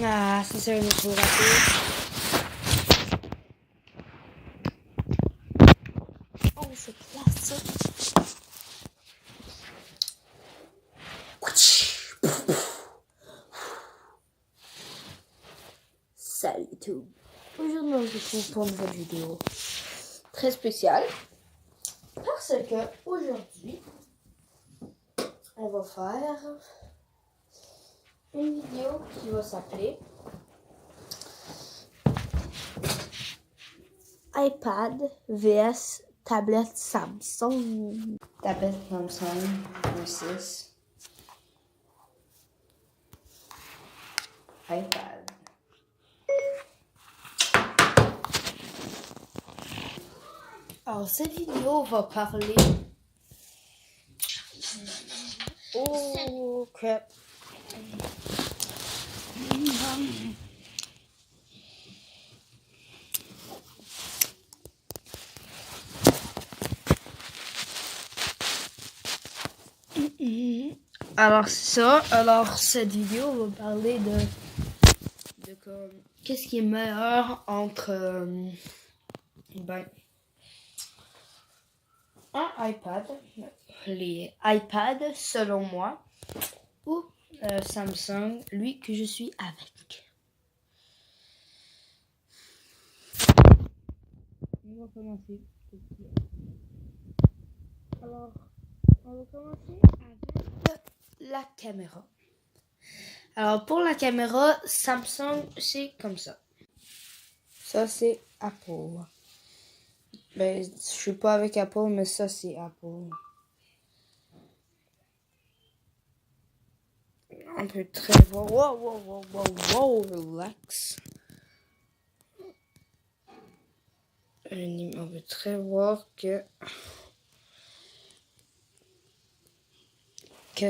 Ah, ça c'est un autre raté. Oh, c'est classe ça. Salut tout. Aujourd'hui, on se retrouve pour une nouvelle vidéo très spéciale. Parce que aujourd'hui, on va faire une vidéo qui va s'appeler iPad vs tablette Samsung. Tablette Samsung versus iPad. Alors, cette vidéo va parler... Oh, crap. Alors, c'est ça. Alors, cette vidéo va parler de comme... Qu'est-ce qui est meilleur entre... un iPad, les iPads selon moi, ou Samsung, lui que je suis avec. On va commencer. Alors, on va commencer avec la caméra. Alors, pour la caméra, Samsung, c'est comme ça. Ça, c'est Apple. Ben, je suis pas avec Apple, mais ça, c'est Apple. On peut très voir. Wow, relax. On peut très voir que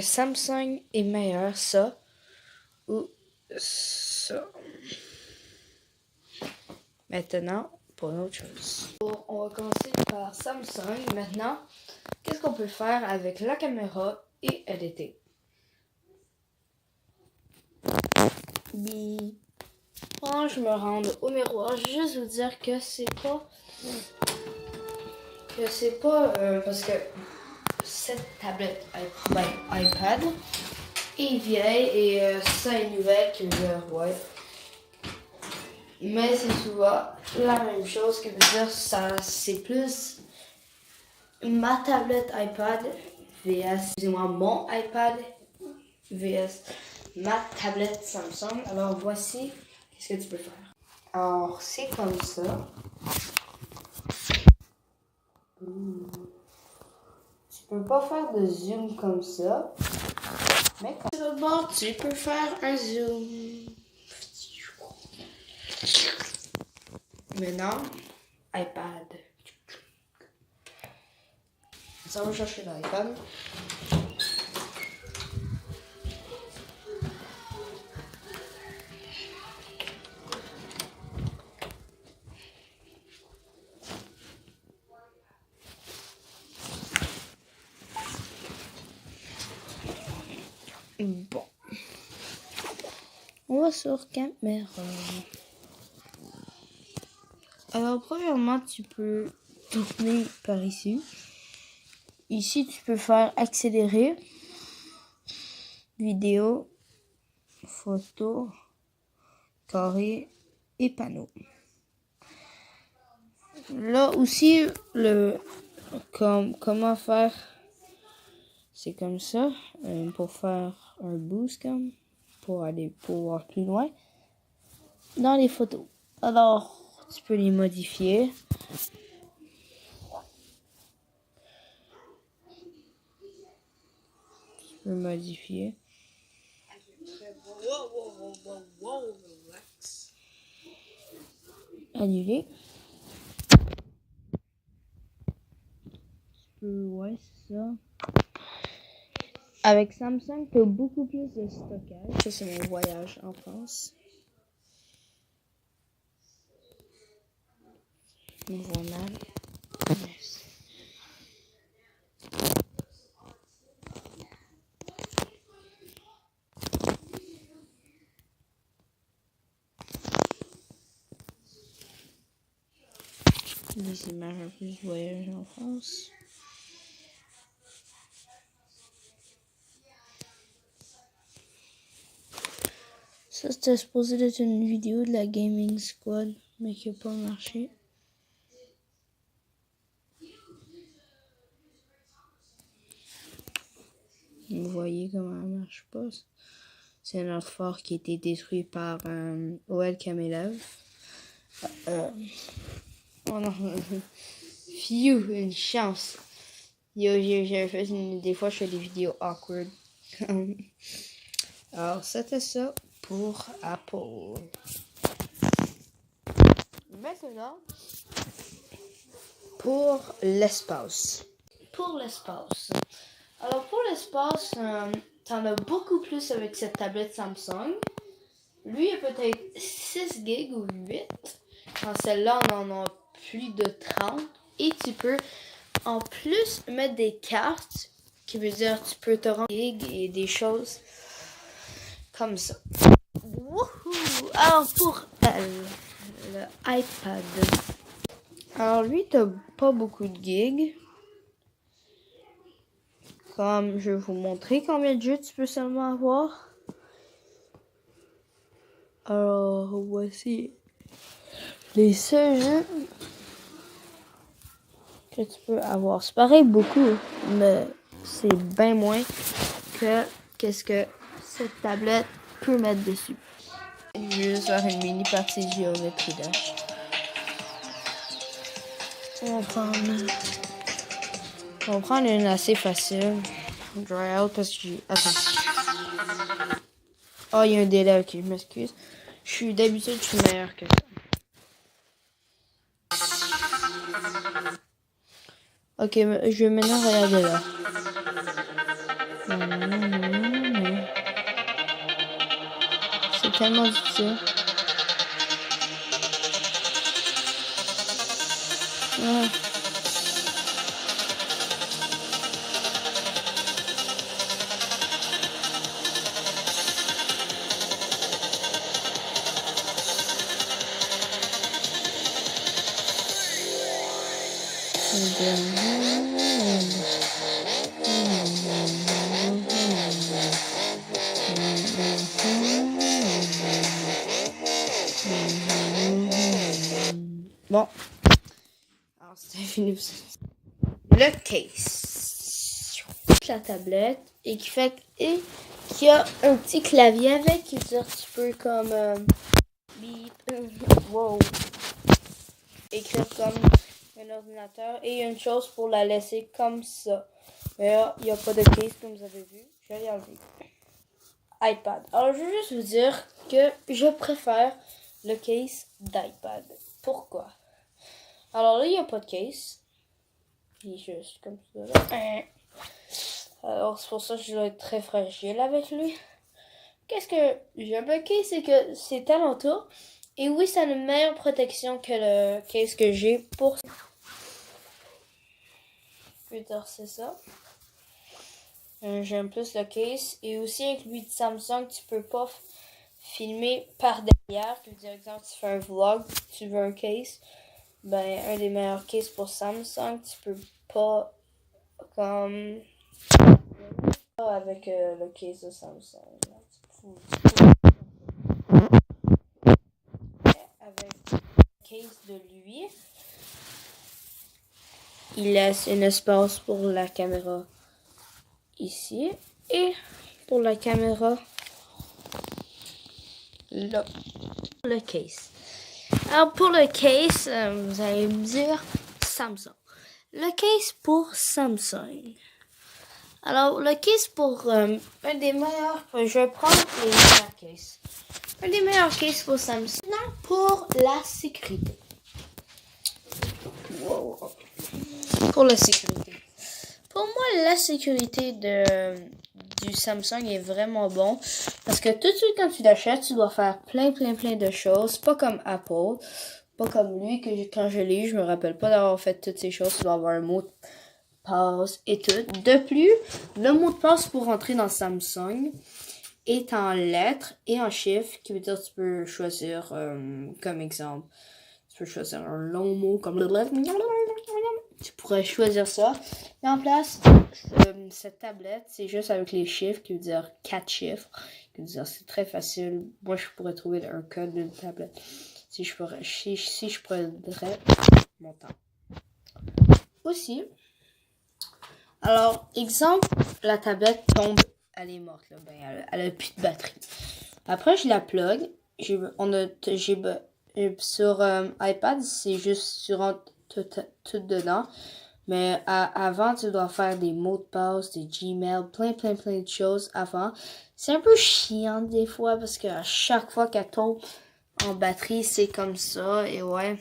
Samsung est meilleur, ça ou ça. Maintenant, pour une autre chose. On va commencer par Samsung. Maintenant, qu'est-ce qu'on peut faire avec la caméra et éditer? Quand je me rends au miroir, je vais juste vous dire que c'est pas parce que cette tablette iPad est vieille et ça est nouvelle que je vois. Mais c'est souvent la même chose, qui veut dire ça c'est plus ma tablette iPad vs mon iPad vs ma tablette Samsung. Alors voici qu'est-ce que tu peux faire. Alors c'est comme ça. Tu peux pas faire de zoom comme ça. Mais comme ça, bon, tu peux faire un zoom. Maintenant, iPad. Ça va chercher l'iPad. Bon. On va sur caméra. Alors, premièrement, tu peux tourner par ici. Ici, tu peux faire accélérer, vidéo, photo, carré et panneau. Là aussi, comment faire, c'est comme ça, pour faire un boost, pour voir plus loin dans les photos. Alors, tu peux les modifier. Modifier. Annuler. Ouais, c'est ça. Avec Samsung, tu as beaucoup plus de stockage. Ça, c'est mon voyage en France. Voilà. des images un peu du voyage en France. Ça, c'était supposé être une vidéo de la Gaming Squad, mais qui n'a pas marché. Vous voyez comment elle marche pas. C'est un autre fort qui a été détruit par OL Kamelev. Oh non. Phew, une chance. J'ai fait des fois je fais des vidéos awkward. Alors c'était ça pour Apple. Maintenant, pour l'espace. Alors pour l'espace, t'en as beaucoup plus avec cette tablette Samsung. Lui, il y a peut-être 6 gigs ou 8. Dans celle-là, on en a plus de 30. Et tu peux en plus mettre des cartes, qui veut dire tu peux te rendre gigs et des choses comme ça. Wouhou! Alors pour elle, le iPad. Alors lui, t'as pas beaucoup de gigs. Comme je vais vous montrer combien de jeux tu peux seulement avoir. Alors voici les seuls jeux que tu peux avoir. C'est pareil beaucoup, mais c'est bien moins que qu'est-ce que cette tablette peut mettre dessus. Je vais juste faire une mini partie de géométrie Dash. On va prendre une assez facile. Dry out parce que j'ai... Attends. Oh, il y a un délai, ok, je m'excuse. D'habitude, je suis meilleure que ça. Ok, je vais maintenant regarder là. C'est tellement difficile. Ouais. Bon. Alors, c'était fini. Le case. La tablette et qui fait et qui a un petit clavier avec qui veut dire tu peux comme bip, wow, écrire comme un ordinateur et une chose pour la laisser comme ça. Mais là, il n'y a pas de case comme vous avez vu. Je vais y enlever. iPad. Alors, je veux juste vous dire que je préfère le case d'iPad. Pourquoi? Alors là, il n'y a pas de case. Il est juste comme ça. Alors, c'est pour ça que je dois être très fragile avec lui. Qu'est-ce que j'aime le case, c'est que c'est talentueux. Et oui, ça a une meilleure protection que le case que j'ai pour... Plus tard, c'est ça. J'aime plus le case. Et aussi, avec lui de Samsung, tu peux pas filmer par derrière. Par exemple, tu fais un vlog, tu veux un case. Ben, un des meilleurs cases pour Samsung, tu peux pas comme avec le case de Samsung. Avec le case de lui, il laisse un espace pour la caméra ici et pour la caméra là. Le case. Alors pour le case, vous allez me dire Samsung. Le case pour Samsung. Alors le case pour un des meilleurs, je vais prendre les meilleurs cases. Un des meilleurs cases pour Samsung. Maintenant pour la sécurité. Wow. Pour la sécurité. Pour moi, la sécurité du Samsung est vraiment bon. Parce que tout de suite, quand tu l'achètes, tu dois faire plein de choses. Pas comme Apple. Pas comme lui, que quand je l'ai eu, je me rappelle pas d'avoir fait toutes ces choses. Tu dois avoir un mot de passe et tout. De plus, le mot de passe pour rentrer dans Samsung est en lettres et en chiffres. Qui veut dire que tu peux choisir, comme exemple, tu peux choisir un long mot comme tu pourrais choisir ça. Et en place, cette tablette, c'est juste avec les chiffres, qui veut dire 4 chiffres. Qui veut dire c'est très facile. Moi, je pourrais trouver un code d'une tablette. Si je prendrais mon temps. Aussi, alors, exemple, la tablette tombe, elle est morte, là. Ben, elle a plus de batterie. Après, je la plug. Sur iPad, c'est juste, tu rentres tout dedans. Mais avant, tu dois faire des mots de passe, des Gmail, plein de choses avant. C'est un peu chiant des fois parce qu'à chaque fois qu'elle tombe en batterie, c'est comme ça. Et ouais,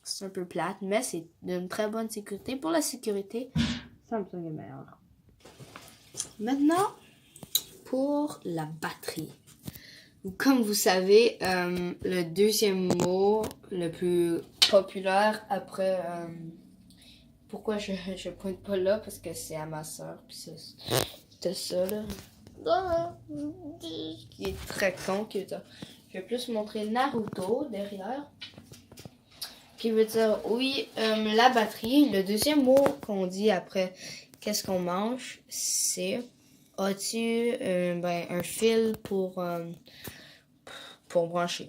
c'est un peu plate, mais c'est d'une très bonne sécurité. Pour la sécurité, Samsung est meilleur. Maintenant, pour la batterie. Comme vous savez, le deuxième mot le plus populaire après... pourquoi je pointe pas là? Parce que c'est à ma soeur. Puis c'était ça, là. Qui est très con. Je vais plus montrer Naruto derrière. Qui veut dire, oui, la batterie. Le deuxième mot qu'on dit après qu'est-ce qu'on mange, c'est... As-tu un fil pour brancher?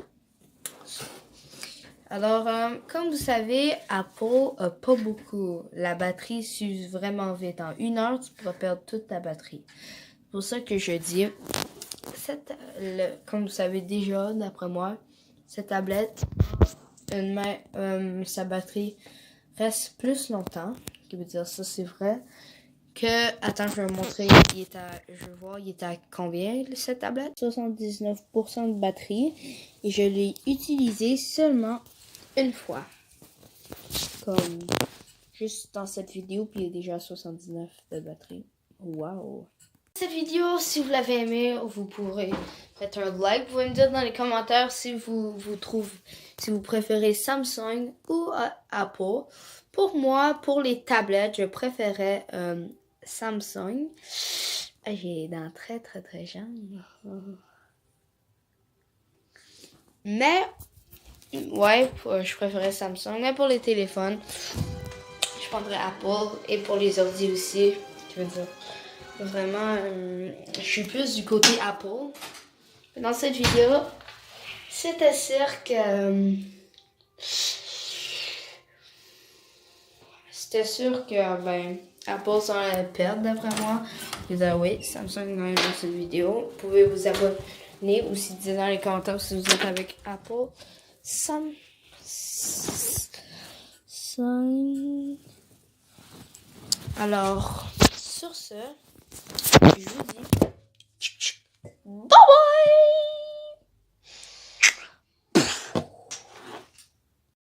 Alors, comme vous savez, Apple n'a pas beaucoup. La batterie s'use vraiment vite. En 1 heure, tu pourras perdre toute ta batterie. C'est pour ça que je dis, comme vous savez déjà, d'après moi, cette tablette, sa batterie reste plus longtemps. Ce qui veut dire ça, c'est vrai. Attends, je vais vous montrer, il est à combien cette tablette? 79% de batterie. Et je l'ai utilisé seulement une fois. Comme juste dans cette vidéo, puis il est déjà à 79 de batterie. Wow! Cette vidéo, si vous l'avez aimée, vous pourrez mettre un like. Vous pouvez me dire dans les commentaires si vous préférez Samsung ou Apple. Pour moi, pour les tablettes, je préférais Samsung. J'ai les dents très jaunes. Mais, ouais, je préférais Samsung. Mais pour les téléphones, je prendrais Apple. Et pour les ordi aussi, je veux dire, vraiment, je suis plus du côté Apple. Dans cette vidéo, c'était sûr que... Apple s'en allait perdre d'après moi. Je vais dire oui, Samsung gagne dans cette vidéo. Vous pouvez vous abonner ou si dire dans les commentaires si vous êtes avec Apple. Samsung. Alors, sur ce, je vous dis